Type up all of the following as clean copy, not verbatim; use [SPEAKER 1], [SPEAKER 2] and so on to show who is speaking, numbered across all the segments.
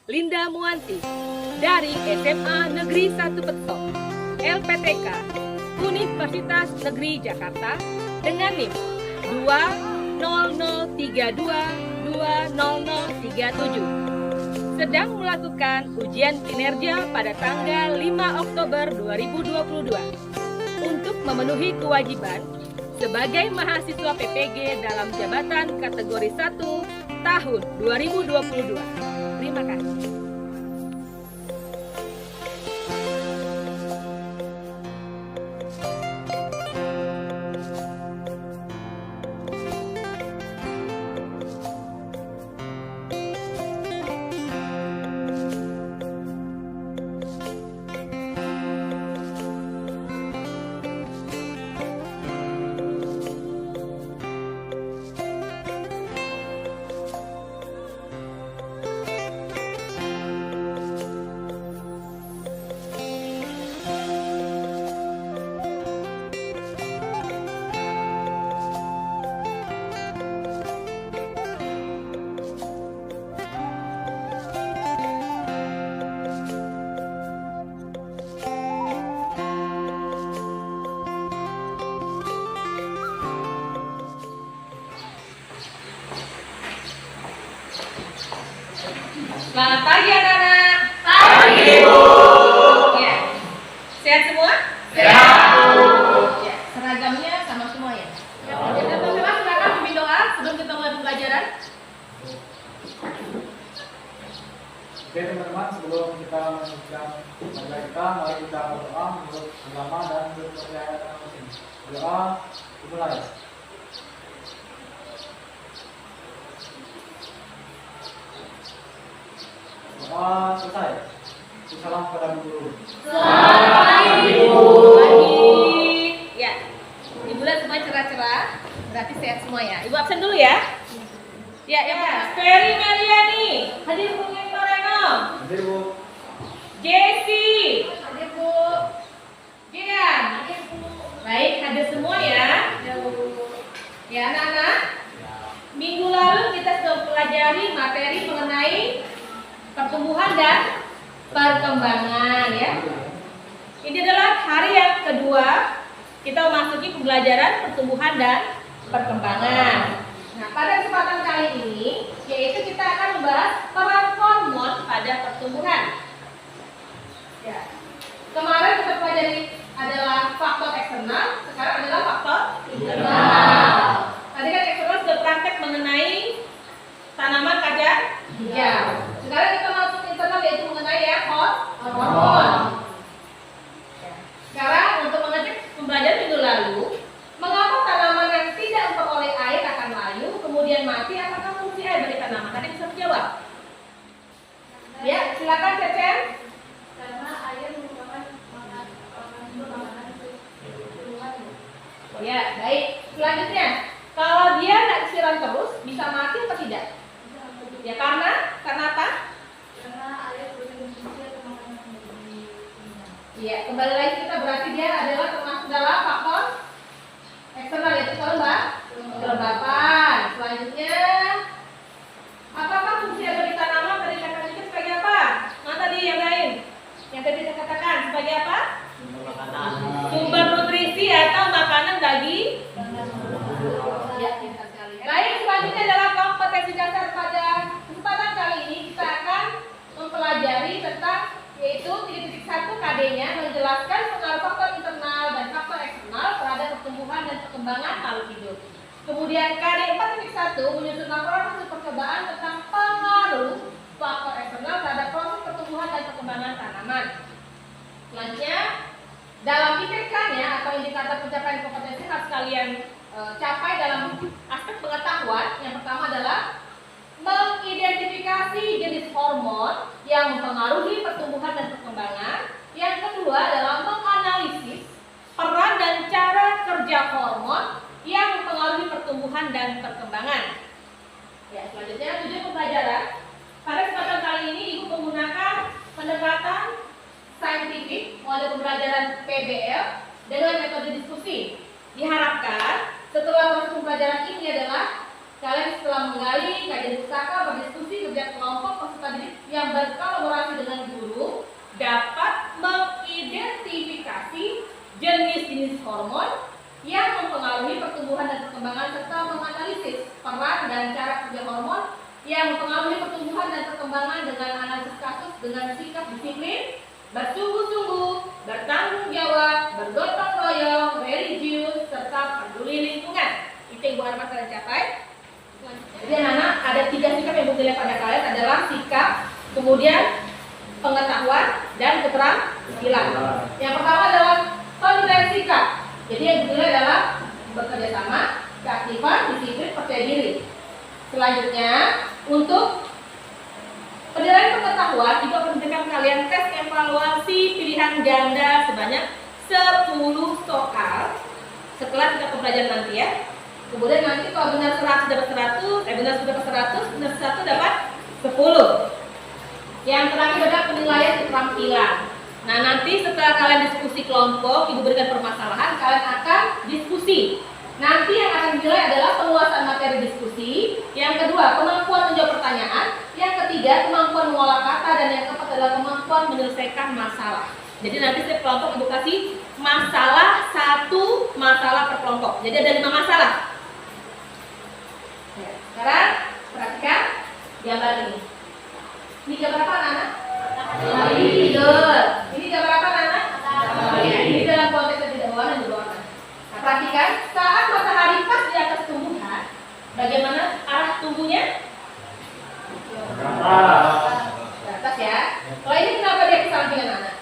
[SPEAKER 1] Linda Muanti dari SMA Negeri 1 Petok, LPTK, Universitas Negeri Jakarta dengan NIM 200320037 sedang melakukan ujian kinerja pada tanggal 5 Oktober 2022 untuk memenuhi kewajiban sebagai mahasiswa PPG dalam jabatan kategori 1 tahun 2022. Terima kasih. Selamat pagi anak-anak.
[SPEAKER 2] Pagi, Bu.
[SPEAKER 1] Ya. Sehat semua?
[SPEAKER 2] Sehat, Bu.
[SPEAKER 1] Ya. Seragamnya sama semua ya? Ya. Teman-teman silakan pimpin doa sebelum kita mulai pembelajaran.
[SPEAKER 2] Oke teman-teman, sebelum kita melanjutkan pembelajaran kita, mari kita berdoa menurut agama dan menurut percayaan masing-masing. Berdoa dimulai. Doa selesai. Salam kepada guru.
[SPEAKER 1] Selamat pagi, Bu. Pagi. Ya. Ibu lihat semua cerah-cerah, berarti sehat semua ya. Ibu absen dulu ya. Ya, Ferry Mariani, hadir Bu Toreno.
[SPEAKER 2] Hadir, Bu.
[SPEAKER 1] Jessie, hadir Bu. Gian, hadir Bu. Baik, hadir semua ya. Ya anak-anak, minggu lalu kita sudah pelajari materi mengenai pertumbuhan dan perkembangan ya. Ini adalah hari yang kedua kita memasuki pembelajaran pertumbuhan dan perkembangan. Nah, pada kesempatan kali ini yaitu kita akan membahas peran hormon pada pertumbuhan. Ya. Kemarin kita pelajari adalah faktor eksternal, sekarang adalah faktor internal. Tadi kan eksternal sudah praktek mengenai tanaman kacang hijau. Sekarang kita masuk internal yaitu mengenai ya hormon. Sekarang untuk mengecek pembelajaran minggu lalu, mengapa tanaman yang tidak memperoleh air akan layu kemudian mati? Apakah fungsi air bagi tanaman? Tadi bisa menjawab. Ya, silakan Cecen.
[SPEAKER 3] Karena air merupakan makanan tumbuhan.
[SPEAKER 1] Ya, baik. Selanjutnya, kalau dia tidak disiram terus, bisa mati atau tidak? Ya karena apa?
[SPEAKER 3] Karena air berfungsi atau makanan bagi tumbuhan.
[SPEAKER 1] Iya, kembali lagi kita berarti dia adalah termasuk dalam faktor eksternal yaitu kelembapan. Selanjutnya, apakah fungsi air bagi tanaman tadi saya katakan sebagai apa? Mana tadi yang lain? Yang tadi saya katakan sebagai apa? Sumber nutrisi atau makanan bagi. Ya, pintar sekali. Baik, selanjutnya adalah kompetensi dasar. Pada kesempatan kali ini kita akan mempelajari tentang yaitu 3.1 KD-nya menjelaskan pengaruh faktor internal dan faktor eksternal terhadap pertumbuhan dan perkembangan makhluk hidup. Kemudian KD 4.1 menyusun laporan hasil percobaan tentang pengaruh faktor eksternal terhadap proses pertumbuhan dan perkembangan tanaman. Selanjutnya, dalam IPK-nya atau indikator pencapaian kompetensi harus kalian capai dalam aspek pengetahuan. Yang pertama adalah mengidentifikasi jenis hormon yang mempengaruhi pertumbuhan dan perkembangan. Yang kedua adalah menganalisis peran dan cara kerja hormon yang mempengaruhi pertumbuhan dan perkembangan. Ya, selanjutnya tujuan pembelajaran. Pada kesempatan kali ini Ibu menggunakan pendekatan saintifik model pembelajaran PBL dengan metode diskusi. Diharapkan setelah proses pembelajaran ini adalah Kalian setelah menggali, kajian pustaka, berdiskusi, kerja kelompok, peserta didik yang berkolaborasi dengan guru dapat mengidentifikasi jenis-jenis hormon yang mempengaruhi pertumbuhan dan perkembangan serta menganalisis peran dan cara kerja hormon yang mempengaruhi pertumbuhan dan perkembangan dengan analisis kasus dengan sikap disiplin, bersungguh-sungguh, bertanggung jawab, bergotong royong, religius, serta peduli lingkungan. Itu Ibu Arma kalian capai. Jadi anak-anak ada 3 sikap yang Ibu lihat pada kalian adalah sikap, kemudian pengetahuan dan keterampilan. Yang pertama adalah penilaian sikap. Jadi yang kedua adalah bekerja sama, keaktifan, disiplin, percaya diri. Selanjutnya, untuk penilaian pengetahuan, Ibu akan memberikan kalian tes evaluasi pilihan ganda sebanyak 10 soal setelah kita pembelajaran nanti ya. Kemudian nanti kalau benar 100 dapat 100, benar sudah dapat 100, benar 1 dapat 10. Yang terakhir adalah penilaian keterampilan. Nah, nanti setelah kalian diskusi kelompok, Ibu berikan permasalahan, kalian akan diskusi. Nanti yang akan dinilai adalah penguasaan materi diskusi. Yang kedua, kemampuan menjawab pertanyaan. Yang ketiga, kemampuan mengolah kata. Dan yang keempat adalah kemampuan menyelesaikan masalah. Jadi nanti setiap kelompok Ibu kasih masalah, 1 masalah per kelompok. Jadi ada 5 masalah. Ya, sekarang perhatikan gambar ini. Ini gambar apa anak-anak? Tidur. Ini gambar apa anak? Ya, ini dalam konteks yang tidak berwarna dan berwarna. Nah, perhatikan saat matahari pas di atas tumbuhan, bagaimana arah tumbuhnya? Ke atas ya. Kalau ini kenapa dia ke samping anak?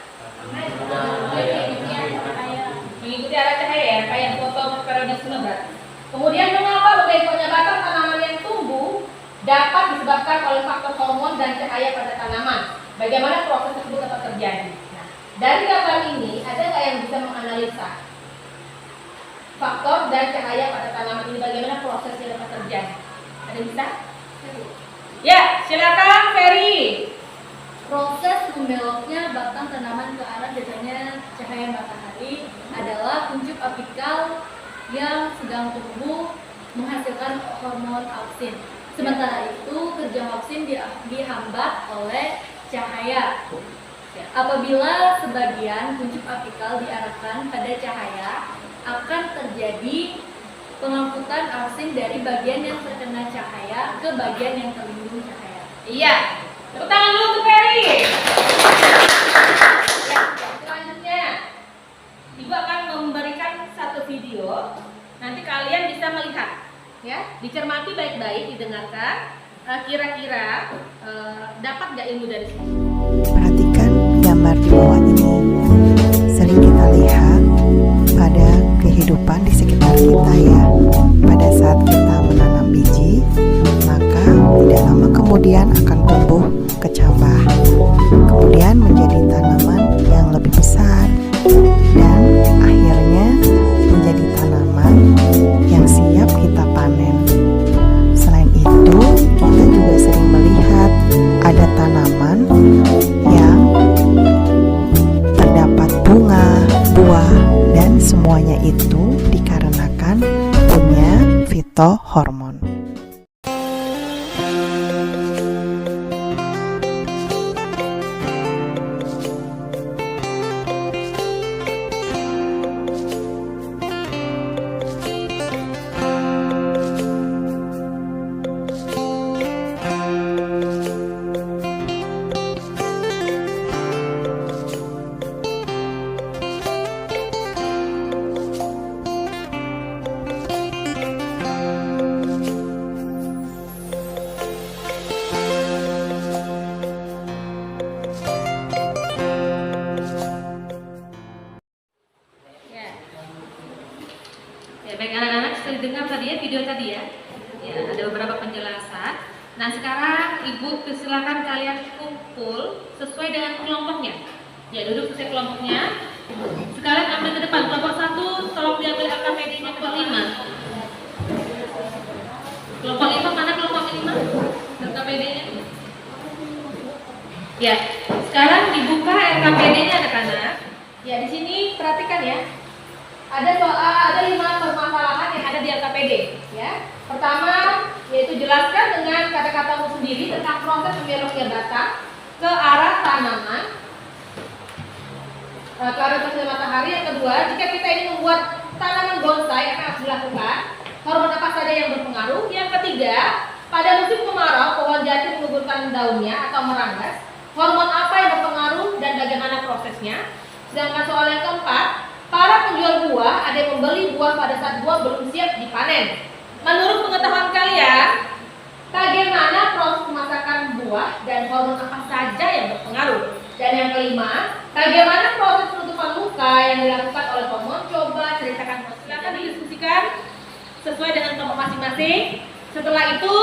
[SPEAKER 1] Mengikuti arah cahaya ya, kayak foto periodisme berarti. Kemudian mengapa bebegoknya batang tanaman yang tumbuh dapat disebabkan oleh faktor hormon dan cahaya pada tanaman? Bagaimana proses tersebut dapat terjadi? Nah, dari gambar ini ada nggak yang bisa menganalisa faktor dan cahaya pada tanaman ini? Bagaimana prosesnya dapat terjadi? Ada yang bisa? Ya, silakan Ferry.
[SPEAKER 3] Proses membeloknya batang tanaman ke arah datangnya cahaya matahari adalah kuncup apikal yang sedang tumbuh menghasilkan hormon auksin. Sementara itu kerja auksin dihambat oleh cahaya. Apabila sebagian kuncup apikal diarahkan pada cahaya, akan terjadi pengangkutan auksin dari bagian yang terkena cahaya ke bagian yang terlindung cahaya.
[SPEAKER 1] Iya. Tepuk tangan dulu untuk Ferry. Ya, selanjutnya Ibu akan memberikan satu video. Nanti kalian bisa melihat, ya, dicermati baik-baik, didengarkan. Kira-kira dapat nggak ilmu dari sini?
[SPEAKER 4] Perhatikan gambar di bawah ini. Sering kita lihat pada kehidupan di sekitar kita ya. Pada saat kita menanam biji, maka tidak lama kemudian akan tumbuh kecambah. Kemudian menjadi tanaman yang lebih besar dan akhirnya menjadi tanaman yang siap kita panen. Selain itu, kita juga sering melihat ada tanaman yang terdapat bunga, buah, dan semuanya itu dikarenakan punya fitohormon.
[SPEAKER 1] Baik anak-anak, sudah dengar tadi ya video tadi ya. Ya, ada beberapa penjelasan. Nah, sekarang Ibu silakan kalian kumpul sesuai dengan kelompoknya. Ya, duduk sesuai kelompoknya. Sekarang ambil ke depan. Kelompok 1 tolong diambil AKPD-nya kelompok 5. Kelompok 5 mana kelompok 5? AKPD-nya. Ya, sekarang dibuka RKPD-nya anak-anak. Ya, di sini perhatikan ya. Ada 5 permasalahan yang ada di LKPD ya. Pertama Jelaskan dengan kata-katamu sendiri tentang proses membeloknya batang ke arah tanaman, ke arah cahaya matahari. Yang kedua, jika kita ingin membuat tanaman bonsai, apa yang harus dilakukan? Hormon apa saja yang berpengaruh? Yang ketiga, pada musim kemarau, pohon jati menggugurkan daunnya atau meranggas. Hormon apa yang berpengaruh dan bagaimana prosesnya? Sedangkan soal yang keempat, para penjual buah ada yang membeli buah pada saat buah belum siap dipanen. Menurut pengetahuan kalian, bagaimana proses pemasakan buah dan hormon apa saja yang berpengaruh? Dan yang kelima, bagaimana proses penutupan muka yang dilakukan oleh hormon? Coba ceritakan, silakan didiskusikan sesuai dengan kelompok masing-masing. Setelah itu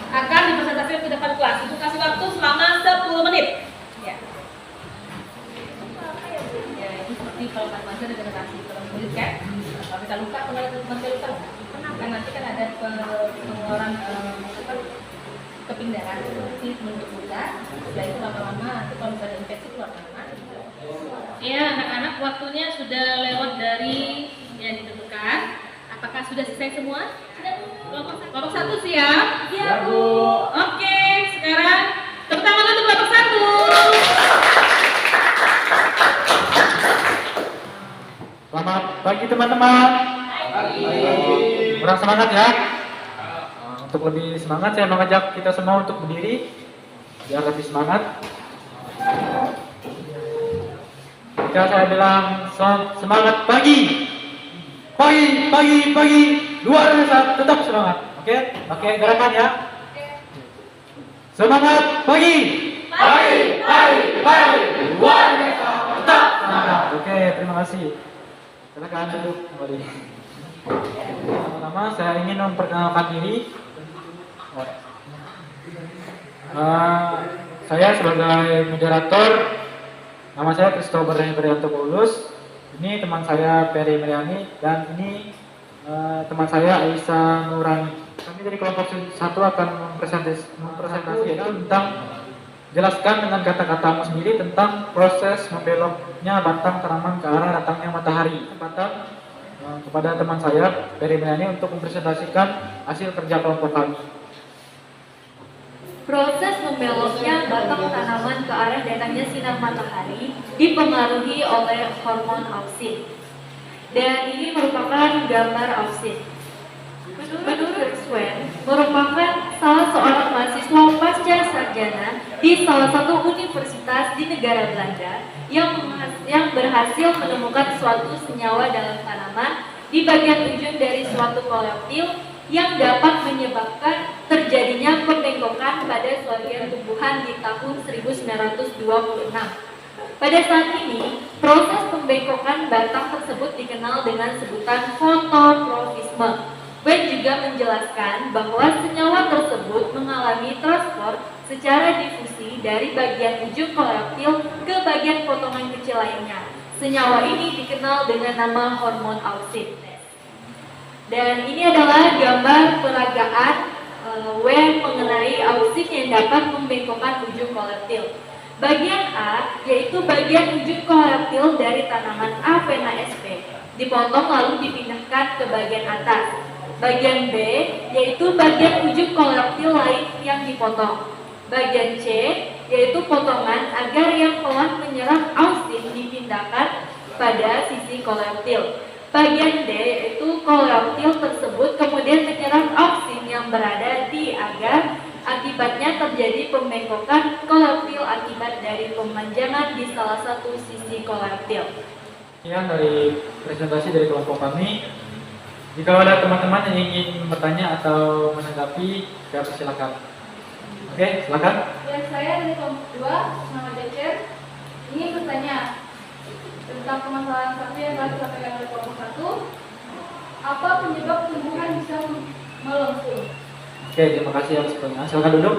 [SPEAKER 1] akan dipresentasikan ke depan kelas. Itu kasih waktu selama 10 menit. Ya. Ya, itu seperti kalau masih ada generasi menit kan? Kalau kita lupa, kalau kita lupa, kan nanti kan ada pengeluaran kepindahan seperti bentuk muka. Setelah itu lama-lama nanti kalau misalnya infeksi keluar tanaman. Ya, anak-anak waktunya sudah lewat dari yang ditentukan. Apakah sudah selesai semua? Sudah. Kelompok 1 siap?
[SPEAKER 3] Siap, Bu.
[SPEAKER 1] Oke, sekarang tepuk tangan untuk kelompok 1.
[SPEAKER 2] Selamat pagi teman-teman. Kurang semangat ya. Untuk lebih semangat saya mengajak kita semua untuk berdiri biar lebih semangat. Jika saya bilang semangat pagi, pagi, luar biasa, tetap semangat. Oke, gerakan ya. Semangat pagi, luar biasa, tetap semangat. Oke, terima kasih. Silakan duduk kembali. Pertama, saya ingin memperkenalkan diri. Saya sebagai moderator, nama saya Christopher Henryanto Paulus. Ini teman saya Peri Meriani dan ini teman saya Aisyah Nurani. Kami dari kelompok 1 akan mempresentasi tentang jelaskan dengan kata-katamu sendiri tentang proses membeloknya batang tanaman ke arah datangnya matahari. Kesempatan kepada teman saya Peri Meriani untuk mempresentasikan hasil kerja kelompok kami.
[SPEAKER 3] Proses membeloknya batang tanaman ke arah datangnya sinar matahari dipengaruhi oleh hormon auksin. Dan ini merupakan gambar auksin. Menurut Swen, merupakan salah seorang mahasiswa pasca sarjana di salah satu universitas di negara Belanda yang berhasil menemukan suatu senyawa dalam tanaman di bagian ujung dari suatu koleoptil yang dapat menyebabkan terjadinya pembengkokan pada sebagian tumbuhan di tahun 1926. Pada saat ini, proses pembengkokan batang tersebut dikenal dengan sebutan fototrofisme. Wen juga menjelaskan bahwa senyawa tersebut mengalami transport secara difusi dari bagian ujung koleoptil ke bagian potongan kecil lainnya. Senyawa ini dikenal dengan nama hormon auksin. Dan ini adalah gambar peragaan Wen mengenai auksin yang dapat membengkokkan ujung koleoptil. Bagian A yaitu bagian ujung koleoptil dari tanaman Avena sp, dipotong lalu dipindahkan ke bagian atas. Bagian B yaitu bagian ujung koleoptil lain yang dipotong. Bagian C yaitu potongan agar yang telah menyerap auksin dipindahkan pada sisi koleoptil. Bagian D yaitu koleoptil tersebut kemudian menyerap auksin yang berada di agar, akibatnya terjadi pembengkokan koleoptil akibat dari pemanjangan di salah satu sisi koleoptil.
[SPEAKER 2] Sekian dari presentasi dari kelompok kami. Jika ada teman-teman yang ingin bertanya atau menanggapi, silakan. Oke, silakan.
[SPEAKER 3] Ya, saya dari kelompok 2, nama Decer. Ingin bertanya tentang permasalahan satu yang telah disampaikan oleh kelompok 1. Apa penyebab tumbuhan bisa melengkung?
[SPEAKER 2] Oke, terima kasih atas pertanyaan. Silakan duduk.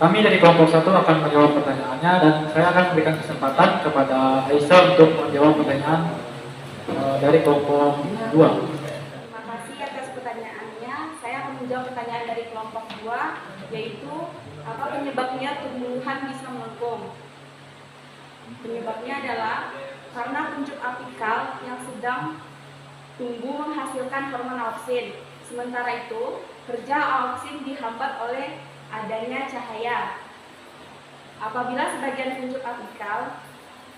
[SPEAKER 2] Kami dari kelompok 1 akan menjawab pertanyaannya dan saya akan memberikan kesempatan kepada Aisyah untuk menjawab pertanyaan dari kelompok 2.
[SPEAKER 5] Terima kasih atas pertanyaannya. Saya akan menjawab pertanyaan dari kelompok 2, yaitu apa penyebabnya tumbuhan bisa melengkung. Penyebabnya adalah karena kuncup apikal yang sedang tumbuh menghasilkan hormon auksin. Sementara itu, kerja auksin dihambat oleh adanya cahaya. Apabila sebagian kuncup apikal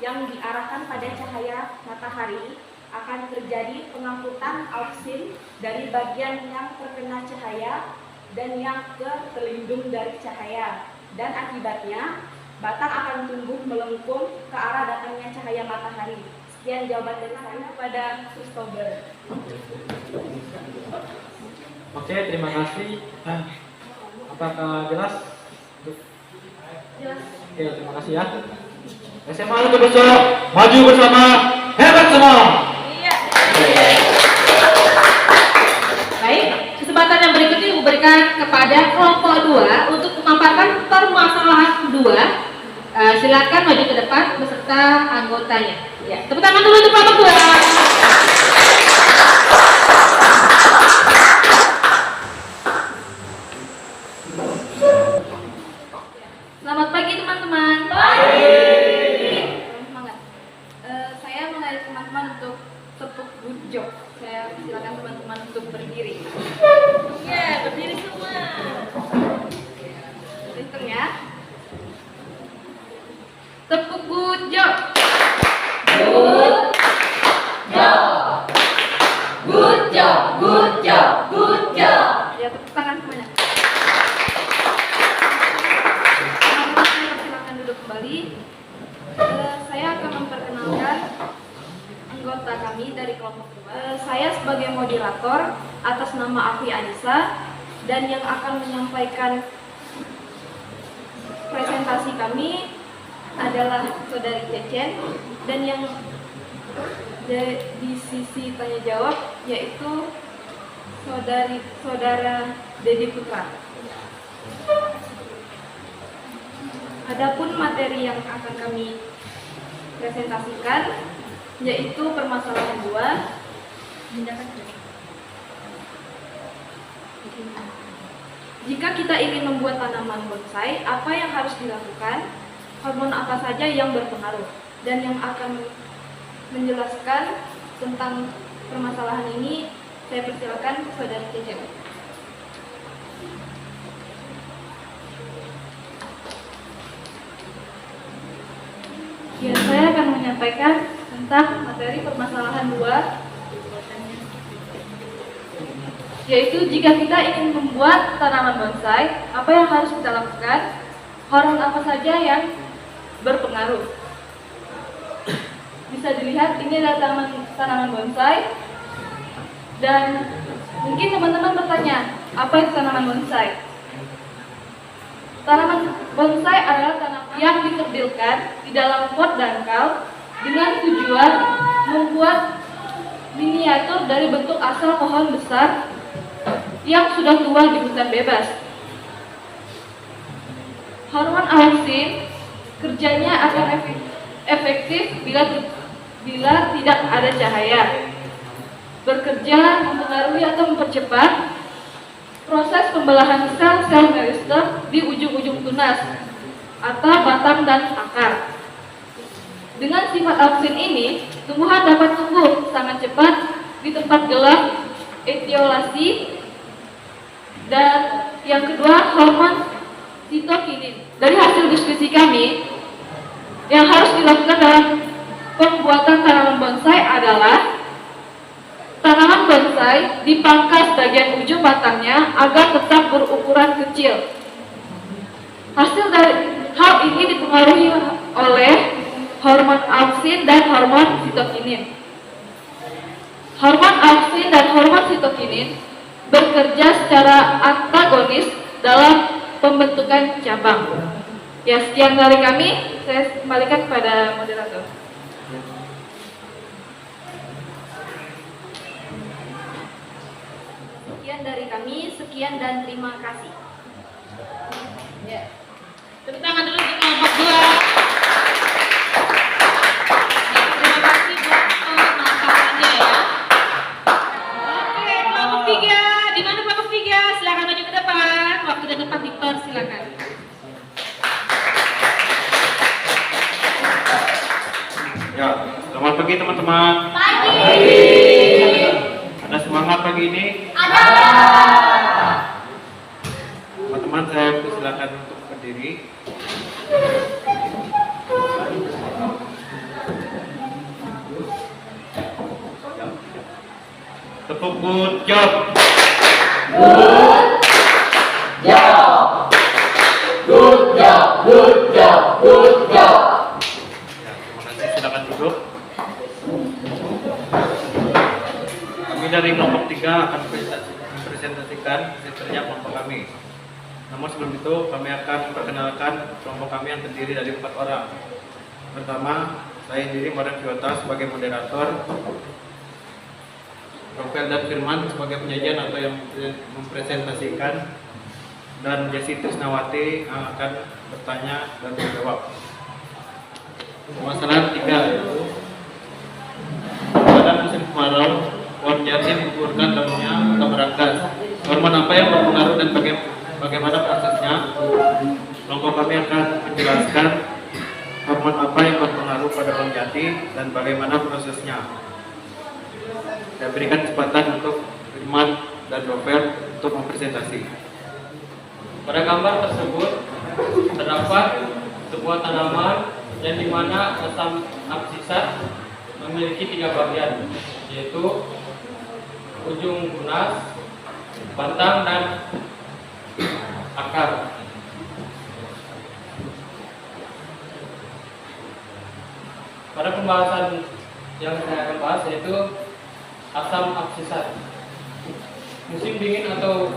[SPEAKER 5] yang diarahkan pada cahaya matahari, akan terjadi pengangkutan auksin dari bagian yang terkena cahaya dan yang terlindung dari cahaya, dan akibatnya batang akan tumbuh melengkung ke arah datangnya cahaya matahari. Sekian jawaban dari saya kepada Christopher.
[SPEAKER 2] Oke, terima kasih. Nah, apakah jelas?
[SPEAKER 3] Jelas.
[SPEAKER 2] Oke, terima kasih ya. SMA untuk besok, maju bersama, hebat semua.
[SPEAKER 1] Iya. Baik, kesempatan yang berikutnya diberikan kepada kelompok 2 untuk memaparkan permasalahan kedua. Silakan maju ke depan beserta anggotanya. Ya, tepuk tangan dulu untuk kelompok 2.
[SPEAKER 3] Selamat pagi teman-teman. Semangat. Saya mengajak teman-teman untuk tepuk bujo. Saya silakan teman-teman untuk berdiri.
[SPEAKER 1] Ya, berdiri semua.
[SPEAKER 3] Hitung ya. Tepuk bujo. Ya, tepuk tangan semuanya. Silakan duduk kembali. Saya akan memperkenalkan anggota kami dari kelompok 2. Saya sebagai moderator atas nama Afi Anissa, dan yang akan menyampaikan presentasi kami adalah Saudari Cecen, dan yang di sisi tanya jawab yaitu Saudara Dedi Putra. Adapun materi yang akan kami presentasikan yaitu permasalahan 2. Jika kita ingin membuat tanaman bonsai, apa yang harus dilakukan? Hormon apa saja yang berpengaruh? Dan yang akan menjelaskan tentang permasalahan ini, saya persilakan Saudari Cecen. Ya, saya akan menyampaikan tentang materi permasalahan 2, yaitu jika kita ingin membuat tanaman bonsai, apa yang harus kita lakukan? Hormon apa saja yang berpengaruh? Bisa dilihat ini adalah tanaman bonsai, dan mungkin teman-teman bertanya, apa itu tanaman bonsai? Tanaman bonsai adalah tanaman yang dikerdilkan di dalam pot dangkal dengan tujuan membuat miniatur dari bentuk asal pohon besar yang sudah tua di hutan bebas. Hormon auksin kerjanya akan efektif bila tidak ada cahaya. Bekerja mempengaruhi atau mempercepat proses pembelahan sel-sel merister di ujung-ujung tunas atau batang dan akar. Dengan sifat auksin ini, tumbuhan dapat tumbuh sangat cepat di tempat gelap, etiolasi, dan yang kedua hormon sitokinin. Dari hasil diskusi kami, yang harus dilakukan dalam pembuatan tanaman bonsai adalah tanaman bonsai dipangkas bagian ujung batangnya agar tetap berukuran kecil. Hasil dari hal ini dipengaruhi oleh hormon auksin dan hormon sitokinin. Hormon auksin dan hormon sitokinin bekerja secara antagonis dalam pembentukan cabang. Ya, sekian dari kami. Saya kembalikan kepada moderator. Sekian dari kami, sekian dan terima kasih.
[SPEAKER 1] Ya. Tepuk tangan dulu untuk kelompok 2. Terima kasih buat pemaparannya ya. Oke, kelompok 3. Di mana kelompok 3? Silakan maju ke depan. Waktu dan tempat dipersilakan.
[SPEAKER 6] Ya, selamat pagi teman-teman. Ada semangat pagi ini?
[SPEAKER 3] Ada.
[SPEAKER 6] teman-teman, saya persilakan untuk berdiri. Tepuk good job. Ya, terima kasih, silakan duduk. Kami dari kelompok 3 akan mempresentasikan hasilnya kelompok kami. Namun sebelum itu kami akan memperkenalkan kelompok kami yang terdiri dari 4 orang. Pertama, saya sendiri Moren Fiota sebagai moderator, Rafael dan Firman sebagai penyajian atau yang mempresentasikan, dan Jessi Trisnawati yang akan bertanya dan menjawab. Permasalahan 3 yaitu pada musim kemarau pohon jati menggugurkan daunnya atau berangkas. Hormon apa yang berpengaruh dan bagaimana prosesnya? Kelompok kami akan menjelaskan hormon apa yang berpengaruh pada pohon jati dan bagaimana prosesnya. Saya berikan kesempatan untuk Firman dan Robert untuk mempresentasi.
[SPEAKER 7] Pada gambar tersebut terdapat sebuah tanaman yang dimana asam absisat memiliki 3 bagian, yaitu ujung tunas, batang, dan akar. Pada pembahasan yang saya akan bahas yaitu asam absisat. Musim dingin atau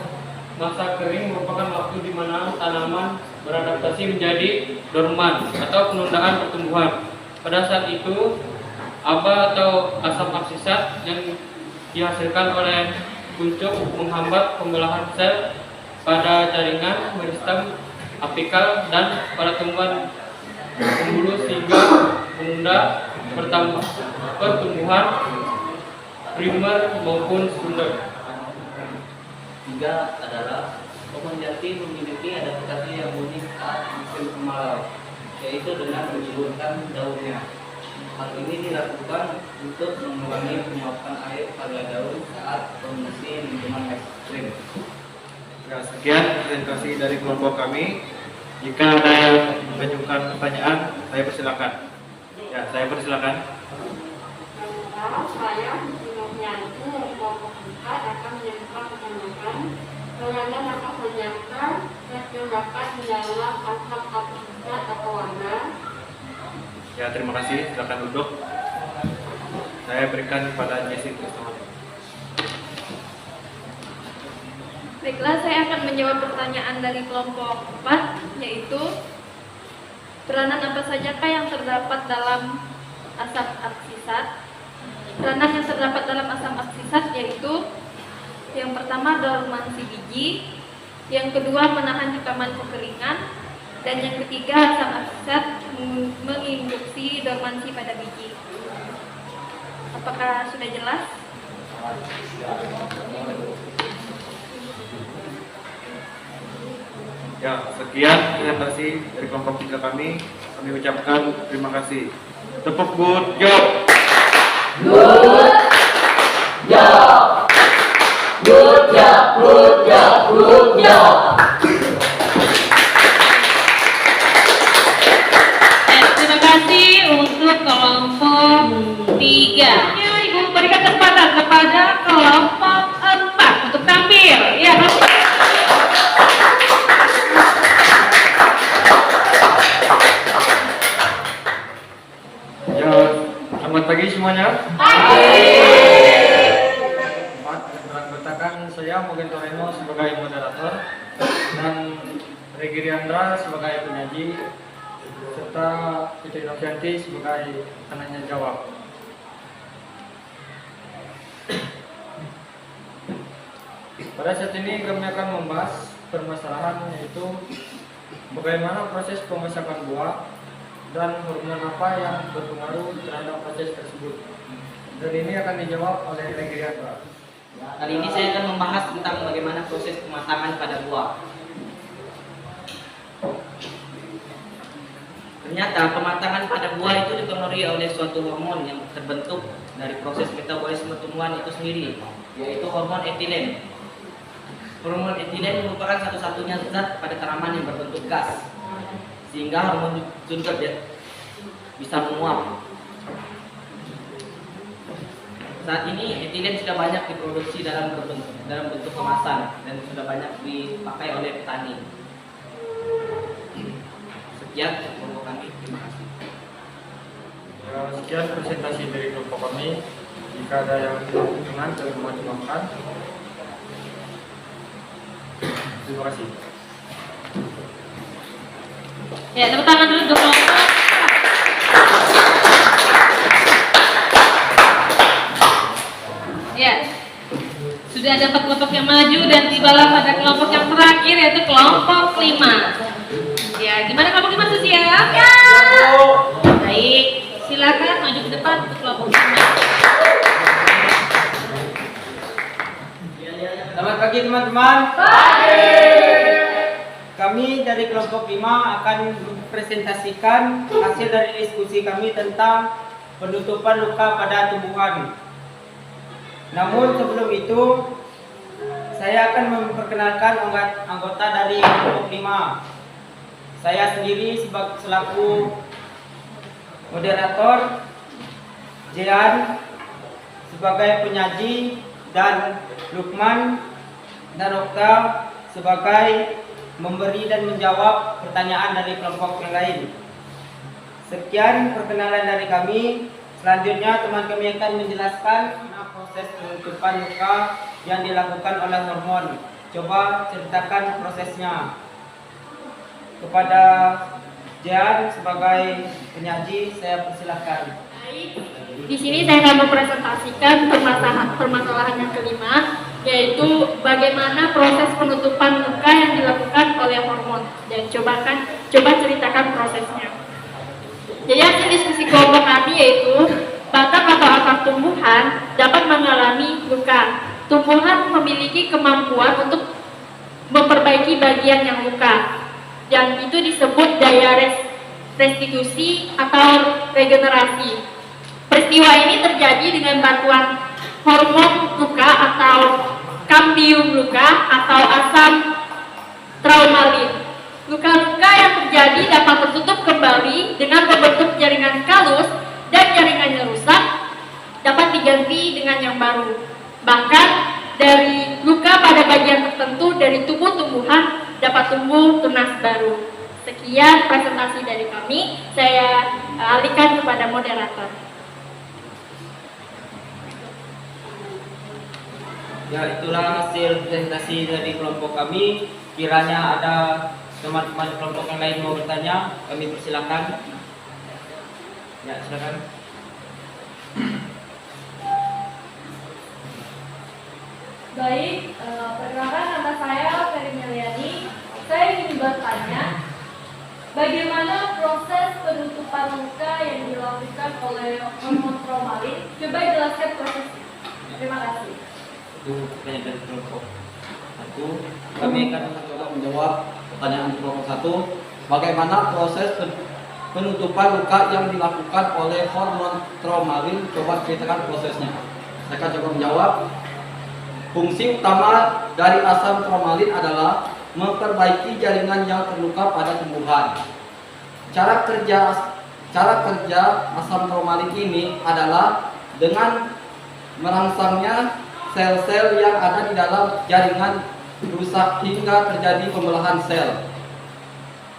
[SPEAKER 7] masa kering merupakan waktu di mana tanaman beradaptasi menjadi dorman atau penundaan pertumbuhan. Pada saat itu, aba atau asam absisat yang dihasilkan oleh kuncup menghambat pembelahan sel pada jaringan meristem apikal dan pada tumbuhan pembuluh sehingga menunda pertumbuhan primer maupun sekunder.
[SPEAKER 8] 3 adalah pohon jati memiliki adaptasi yang unik saat musim kemarau, yaitu dengan menggugurkan daunnya. Hal ini dilakukan untuk mengurangi penguapan air pada daun saat kondisi lingkungan ekstrim.
[SPEAKER 6] Ya, sekian presentasi dari kelompok kami. Jika ada yang mengajukan pertanyaan, saya persilakan. Ya, saya persilakan.
[SPEAKER 9] Saya menyanyi dari kelompok kita akan menyampaikan pertanyaan bagaimana maka ternyata yang terdapat di dalam asam absisat atau warna.
[SPEAKER 6] Ya, terima kasih. Silakan duduk. Saya berikan kepada Jessi Trisnawati.
[SPEAKER 3] Baiklah, saya akan menjawab pertanyaan dari kelompok 4, yaitu peranan apa sajakah yang terdapat dalam asam absisat? Peranan yang terdapat dalam asam absisat yaitu yang pertama dormansi biji, yang kedua menahan hentaman kekeringan, dan yang ketiga asam absisat menginduksi dormansi pada biji. Apakah sudah jelas?
[SPEAKER 6] Ya, sekian presentasi dari kelompok 3 kami. Kami ucapkan terima kasih. Tepuk good job.
[SPEAKER 1] Terima kasih untuk kelompok 3. Ya, Ibu berikan kesempatan kepada kelompok 4 untuk tampil. Ya,
[SPEAKER 2] Ya, selamat pagi semuanya. Beranggotakan saya Mugen Toreno sebagai moderator dan Regi Riandra sebagai penyaji serta Fitri Novianti sebagai penanya jawab. Pada saat ini kami akan membahas permasalahan yaitu bagaimana proses pemasakan buah dan hormon apa yang berpengaruh terhadap proses tersebut. Dan ini akan dijawab oleh Regi Riandra.
[SPEAKER 8] Kali ini saya akan membahas tentang bagaimana proses pematangan pada buah. Ternyata pematangan pada buah itu dipengaruhi oleh suatu hormon yang terbentuk dari proses metabolisme tumbuhan itu sendiri, yaitu hormon etilen. Hormon etilen merupakan satu-satunya zat pada tanaman yang berbentuk gas, sehingga hormon tersebut bisa menguap. Saat ini etilen sudah banyak diproduksi dalam bentuk kemasan dan sudah banyak dipakai oleh petani. Sekian kelompok kami. Terima kasih.
[SPEAKER 2] Ya, sekian presentasi dari kelompok kami. Jika ada yang berkenan dan memajukan, terima kasih.
[SPEAKER 1] Ya, tepuk tangan dulu untuk kelompok. Ya, sudah ada 4 kelompok yang maju dan tibalah pada kelompok yang terakhir yaitu kelompok 5. Ya, gimana kelompok 5 sudah siap? Ya. Baik, silakan maju ke depan untuk kelompok 5.
[SPEAKER 10] Selamat pagi teman-teman. Kami dari kelompok 5 akan mempresentasikan hasil dari diskusi kami tentang penutupan luka pada tumbuhan. Namun sebelum itu, saya akan memperkenalkan anggota dari kelompok 5. Saya sendiri selaku moderator, Jean sebagai penyaji, dan Lukman dan Okta sebagai memberi dan menjawab pertanyaan dari kelompok yang lain. Sekian perkenalan dari kami. Selanjutnya teman kami akan menjelaskan proses penutupan luka yang dilakukan oleh hormon. Coba ceritakan prosesnya. Kepada Jean sebagai penyaji, saya persilahkan.
[SPEAKER 11] Di sini saya akan mempresentasikan permasalahan yang kelima, yaitu bagaimana proses penutupan luka yang dilakukan oleh hormon. Dan coba ceritakan prosesnya. Jadi hasil diskusi kelompok kami yaitu batang atau akar tumbuhan dapat mengalami luka. Tumbuhan memiliki kemampuan untuk memperbaiki bagian yang luka, yang itu disebut daya restitusi atau regenerasi. Peristiwa ini terjadi dengan bantuan hormon luka atau kambium luka atau asam traumalin. Luka-luka yang terjadi dapat tertutup kembali dengan membentuk jaringan kalus dan jaringannya rusak dapat diganti dengan yang baru. Bahkan dari luka pada bagian tertentu dari tubuh tumbuhan dapat tumbuh tunas baru. Sekian presentasi dari kami. Saya alihkan kepada moderator.
[SPEAKER 10] Ya, itulah hasil presentasi dari kelompok kami. Kiranya ada teman-teman kelompok yang lain mau bertanya, kami persilakan. Ya, silakan.
[SPEAKER 3] Baik, perkenalkan nama saya Ferry Meliani. Saya ingin bertanya, bagaimana proses penutupan luka yang dilakukan oleh hormon traumalin? Coba jelaskan prosesnya. Terima kasih.
[SPEAKER 8] Itu pertanyaan dari kelompok 1. Kami akan mencoba menjawab pertanyaan kelompok 1. Bagaimana proses penutupan luka yang dilakukan oleh hormon traumalin? Coba ceritakan prosesnya. Saya akan coba menjawab. Fungsi utama dari asam traumalin adalah memperbaiki jaringan yang terluka pada tumbuhan. Cara kerja asam traumalin ini adalah dengan merangsangnya sel-sel yang ada di dalam jaringan rusak hingga terjadi pembelahan sel.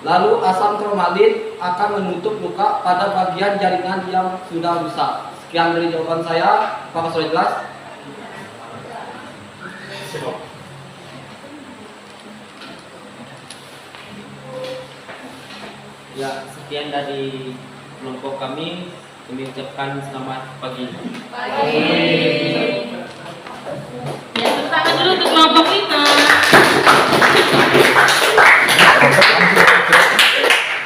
[SPEAKER 8] Lalu asam traumalin akan menutup luka pada bagian jaringan yang sudah rusak. Sekian dari jawaban saya. Apakah sudah jelas?
[SPEAKER 10] Ya, sekian dari kelompok kami. Kami ucapkan selamat pagi.
[SPEAKER 1] Ya, tepuk tangan dulu untuk kelompok 5.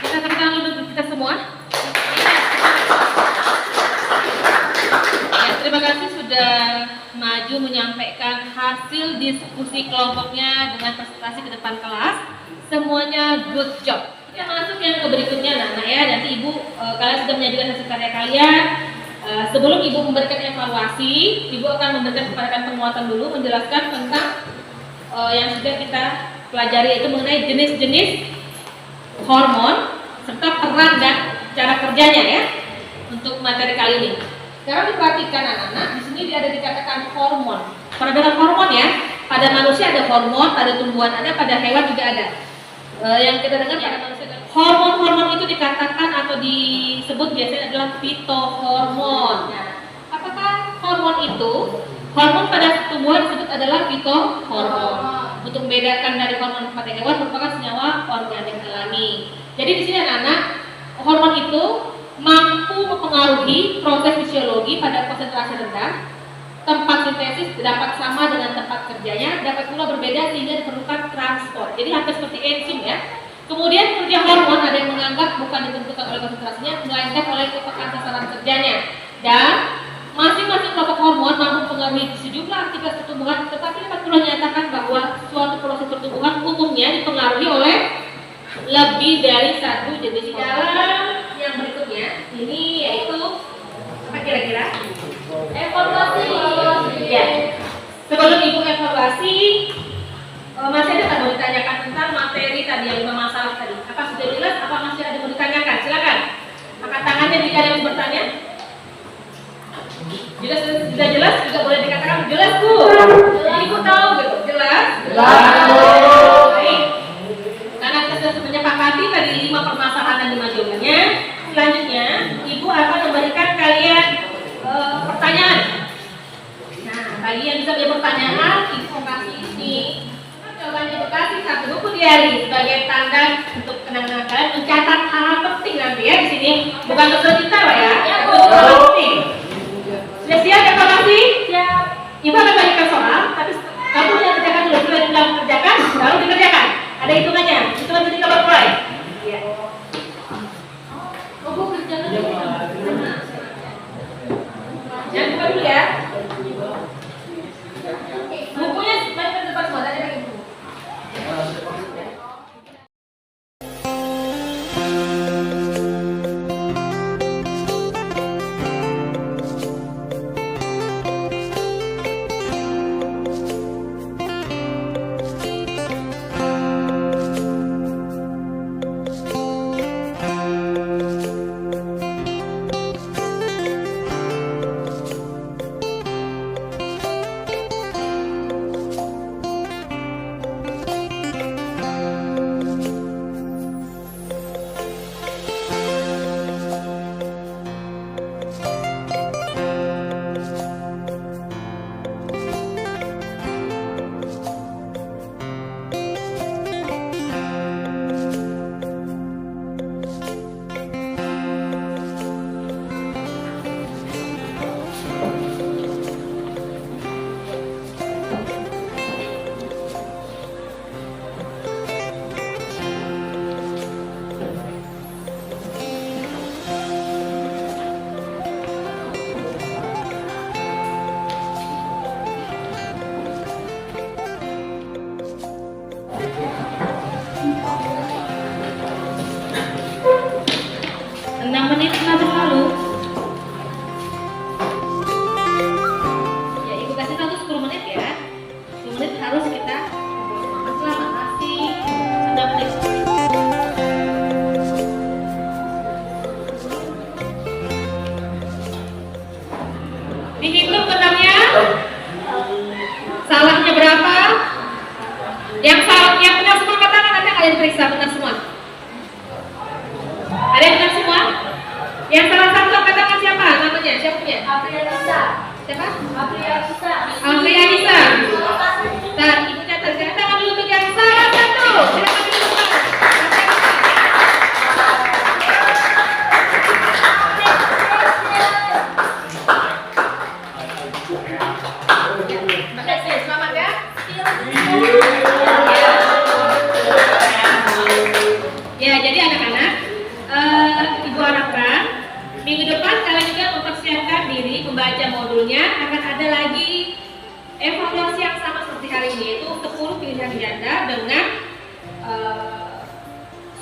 [SPEAKER 1] Kita tepuk tangan dulu untuk kita semua. Ya, terima kasih sudah maju menyampaikan hasil diskusi kelompoknya dengan presentasi ke depan kelas. Semuanya good job. Kita masuk yang ke berikutnya, anak-anak ya. Nanti ibu kalian sudah menyajikan hasil karya kalian. Sebelum ibu memberikan evaluasi, ibu akan memberikan kepada kalian penguatan dulu, menjelaskan tentang yang sudah kita pelajari, yaitu mengenai jenis-jenis hormon serta peran dan cara kerjanya ya untuk materi kali ini. Sekarang diperhatikan anak-anak, di sini ada dikatakan hormon. Pernah dengar hormon ya? Pada manusia ada hormon, pada tumbuhan ada, pada hewan juga ada. Yang kita dengar pada manusia ada. Hormon-hormon itu dikatakan atau disebut biasanya adalah fitohormon. Nah, apakah hormon itu? Hormon pada tumbuhan disebut adalah fitohormon. Untuk membedakan dari hormon pada hewan merupakan senyawa organik alami. Jadi di sini anak-anak, hormon itu mampu mempengaruhi proses fisiologi pada konsentrasi rendah, tempat sintesis dapat sama dengan tempat kerjanya, dapat pula berbeda sehingga diperlukan transport. Jadi hampir seperti enzim ya. Kemudian kerja hormon ada yang menganggap bukan ditentukan oleh konsentrasinya, melainkan oleh kepekaan sasaran kerjanya. Dan masing-masing kelompok hormon mampu mempengaruhi sejumlah aktivitas pertumbuhan, tetapi dapat pula menyatakan bahwa suatu proses pertumbuhan umumnya dipengaruhi oleh lebih dari satu jenis hormon. Yang berikutnya ini yaitu apa kira-kira? Evaluasi. Ya. Sebelum ibu evaluasi, masih ada yang mau ditanyakan tentang materi tadi yang 5 masalah tadi? Apa sudah jelas? Apa masih ada yang mau ditanyakan? Silakan. Angkat tangannya jika ada yang bertanya. Jika sudah jelas, juga boleh dikatakan jelas Bu. Ibu tahu gitu, jelas? Jelas. Baik. Karena kita sudah menyepakati tadi 5 permasalahan dan 5 jawabannya. Selanjutnya, ibu akan memberikan kalian pertanyaan. Nah, bagi yang bisa menjawab pertanyaan, ibu mau kasih ini. Jawabannya ibu kasih 1 buku diari sebagai tanda untuk kenangan kalian mencatat hal-hal penting nanti ya di sini. Bukan untuk kita Pak ya. Untuk hal penting. Sudah siap evaluasi? Siap. Ibu akan bagikan soal, tapi kamu yang kerjakan dulu. Sudah bilang kerjakan, baru dikerjakan. Ada hitungannya. Hitungan ketika bermulai. Iya. Oh, Bu kerjakan dulu. Jangan buka dulu ya. Bukunya main ke depan semua, tadi pakai buku. Dihitung benarnya. Salahnya berapa? Yang benar semua katakan, nanti kalian periksa benar semua. Ada yang benar semua? Yang salah satu katakan siapa? Namanya siapa punya? Aprianisa. Siapa? Aprianisa. Aprianisa. Dan ibu catat, saya tangan dulu untuk yang salah satu. Silakan dulu. Selamat ya. Ya, jadi anak-anak, ibu harapkan minggu depan kalian juga mempersiapkan diri membaca modulnya. Akan ada lagi evaluasi yang sama seperti hari ini, yaitu 10 pilihan ganda dengan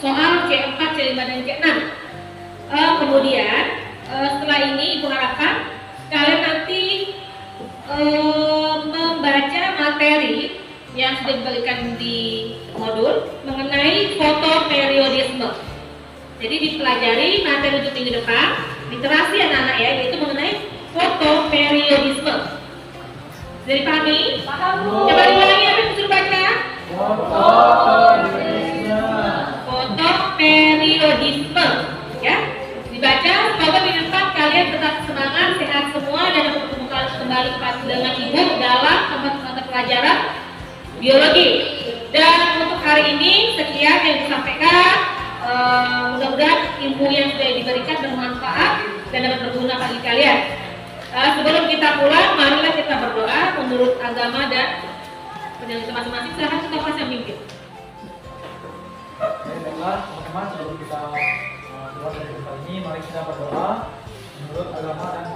[SPEAKER 1] soal C4, C5, dan C6. Kemudian setelah ini ibu harapkan kalian nanti membaca materi yang yang sudah diberikan di modul mengenai fotoperiodisme. Jadi dipelajari materi untuk minggu depan, literasi anak-anak ya, yaitu mengenai fotoperiodisme. Sudah dipahami?
[SPEAKER 5] Paham, Bu.
[SPEAKER 1] Coba diulangi apa yang disuruh baca? Fotoperiodisme. Ya, dibaca. Semoga minggu depan kalian tetap semangat, sehat semua dan dapat bertemu kembali dengan ibu dalam mata pelajaran biologi. Dan untuk hari ini sekian yang disampaikan. Mudah-mudahan ilmu yang sudah diberikan bermanfaat dan dapat berguna bagi kalian. Sebelum kita pulang, marilah kita berdoa menurut agama dan penjelasan masing-masing. Silahkan kita kelas yang mimpin.
[SPEAKER 2] Baiklah teman-teman, sebelum kita keluar dari tempat ini, mari kita berdoa menurut agama dan